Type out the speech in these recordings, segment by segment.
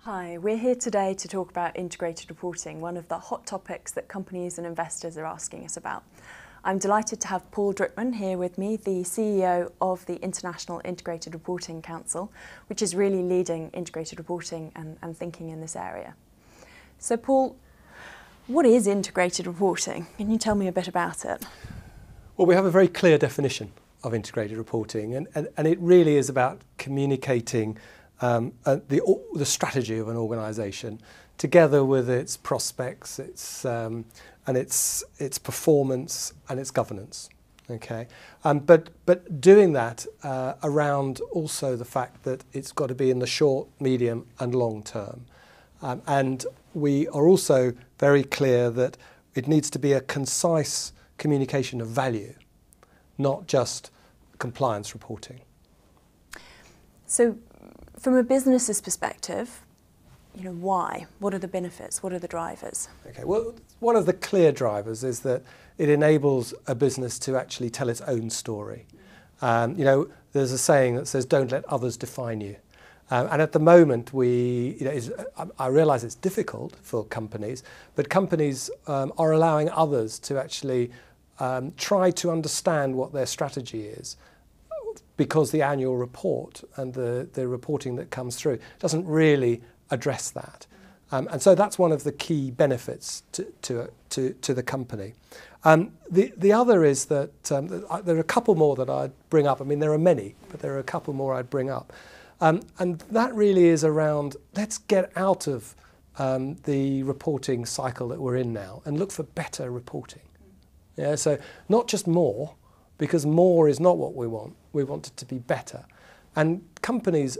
Hi, we're here today to talk about integrated reporting, one of the hot topics that companies and investors are asking us about. I'm delighted to have Paul Druckman here with me, the CEO of the International Integrated Reporting Council, which is really leading integrated reporting and thinking in this area. So Paul, what is integrated reporting? Can you tell me a bit about it? Well, we have a very clear definition of integrated reporting, and it really is about communicating the strategy of an organisation together with its prospects, its performance and its governance. Okay, but doing that around also the fact that it's got to be in the short, medium and long term, and we are also very clear that it needs to be a concise communication of value, not just compliance reporting. So, from a business's perspective, why? What are the benefits? What are the drivers? Okay, well, one of the clear drivers is that it enables a business to actually tell its own story. There's a saying that says, "Don't let others define you." And at the moment, I realise it's difficult for companies, but companies are allowing others to actually try to understand what their strategy is, because the annual report and the reporting that comes through doesn't really address that. And so that's one of the key benefits to the company. The other is that there are a couple more that I'd bring up. I mean, there are many, but there are a couple more I'd bring up. And that really is around, let's get out of the reporting cycle that we're in now and look for better reporting. Yeah, so not just more, because more is not what we want. We want it to be better. And companies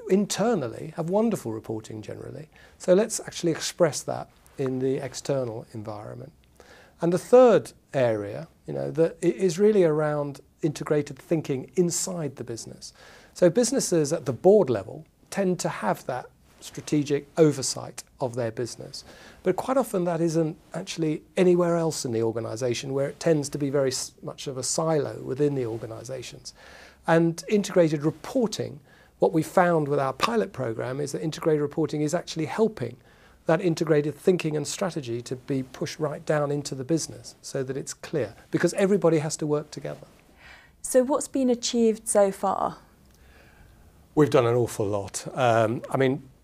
internally have wonderful reporting generally. So let's actually express that in the external environment. And the third area, that is really around integrated thinking inside the business. So businesses at the board level tend to have that strategic oversight of their business. But quite often that isn't actually anywhere else in the organisation, where it tends to be very much of a silo within the organisations. And integrated reporting, what we found with our pilot programme is that integrated reporting is actually helping that integrated thinking and strategy to be pushed right down into the business so that it's clear, because everybody has to work together. So what's been achieved so far? We've done an awful lot.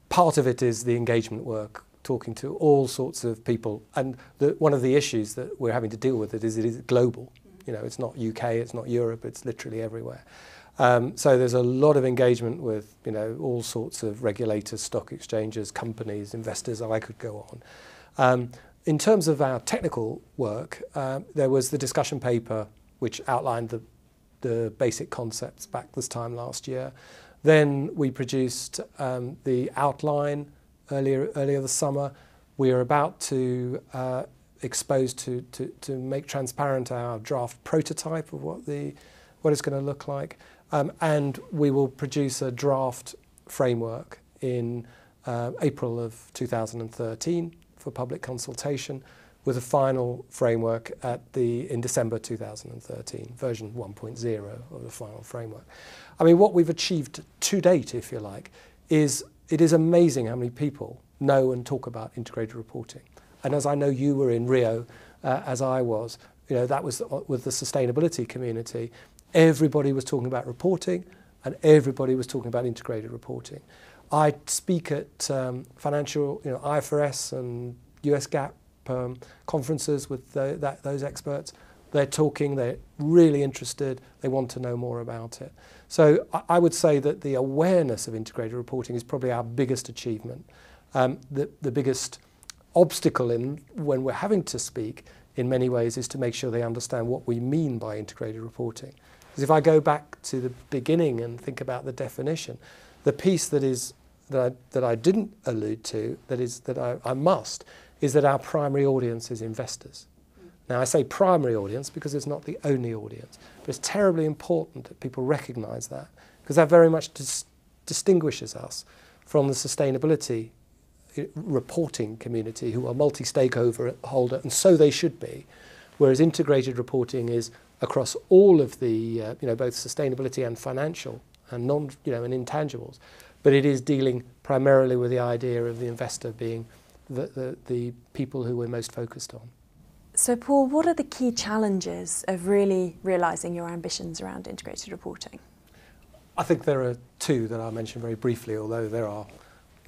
Part of it is the engagement work, talking to all sorts of people. And one of the issues that we're having to deal with it is global. It's not UK, it's not Europe, it's literally everywhere. So there's a lot of engagement with all sorts of regulators, stock exchanges, companies, investors, I could go on. In terms of our technical work, there was the discussion paper which outlined the basic concepts back this time last year. Then we produced the outline earlier this summer. We are about to expose to make transparent our draft prototype of what it's going to look like, and we will produce a draft framework in April of 2013 for public consultation, with a final framework in December 2013, version 1.0 of the final framework. What we've achieved to date, if you like, is it is amazing how many people know and talk about integrated reporting. And as I know you were in Rio, as I was, that was with the sustainability community. Everybody was talking about reporting, and everybody was talking about integrated reporting. I speak at financial, IFRS and US GAAP conferences with those experts. They're talking, they're really interested, they want to know more about it. So I would say that the awareness of integrated reporting is probably our biggest achievement. The biggest obstacle when we're having to speak, in many ways, is to make sure they understand what we mean by integrated reporting. Because if I go back to the beginning and think about the definition, the piece that I didn't allude to, I must, is that our primary audience is investors. Now, I say primary audience because it's not the only audience, but it's terribly important that people recognise that, because that very much distinguishes us from the sustainability reporting community, who are multi-stakeholder, and so they should be, whereas integrated reporting is across all of the, both sustainability and financial and and intangibles, but it is dealing primarily with the idea of the investor being the people who we're most focused on. So Paul, what are the key challenges of really realising your ambitions around integrated reporting? I think there are two that I'll mention very briefly, although there are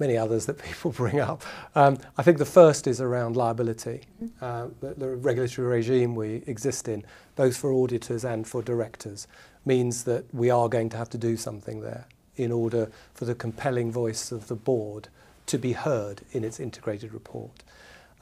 many others that people bring up. I think the first is around liability. The regulatory regime we exist in, both for auditors and for directors, means that we are going to have to do something there in order for the compelling voice of the board to be heard in its integrated report.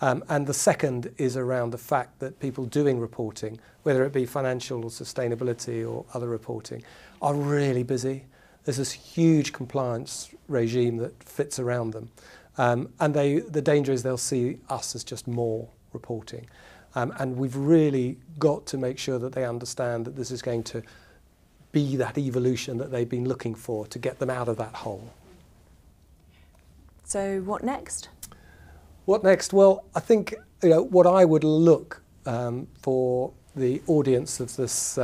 And the second is around the fact that people doing reporting, whether it be financial or sustainability or other reporting, are really busy. There's this huge compliance regime that fits around them. And the danger is they'll see us as just more reporting. And we've really got to make sure that they understand that this is going to be that evolution that they've been looking for to get them out of that hole. So what next? What next? Well, I think what I would look for the audience of this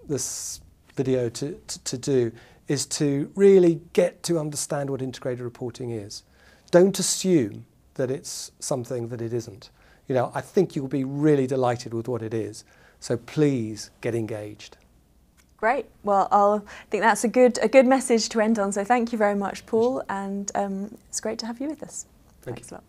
this video to do is to really get to understand what integrated reporting is. Don't assume that it's something that it isn't. I think you'll be really delighted with what it is. So please get engaged. Great. Well, I think that's a good message to end on. So thank you very much, Paul, and it's great to have you with us. Thanks a lot.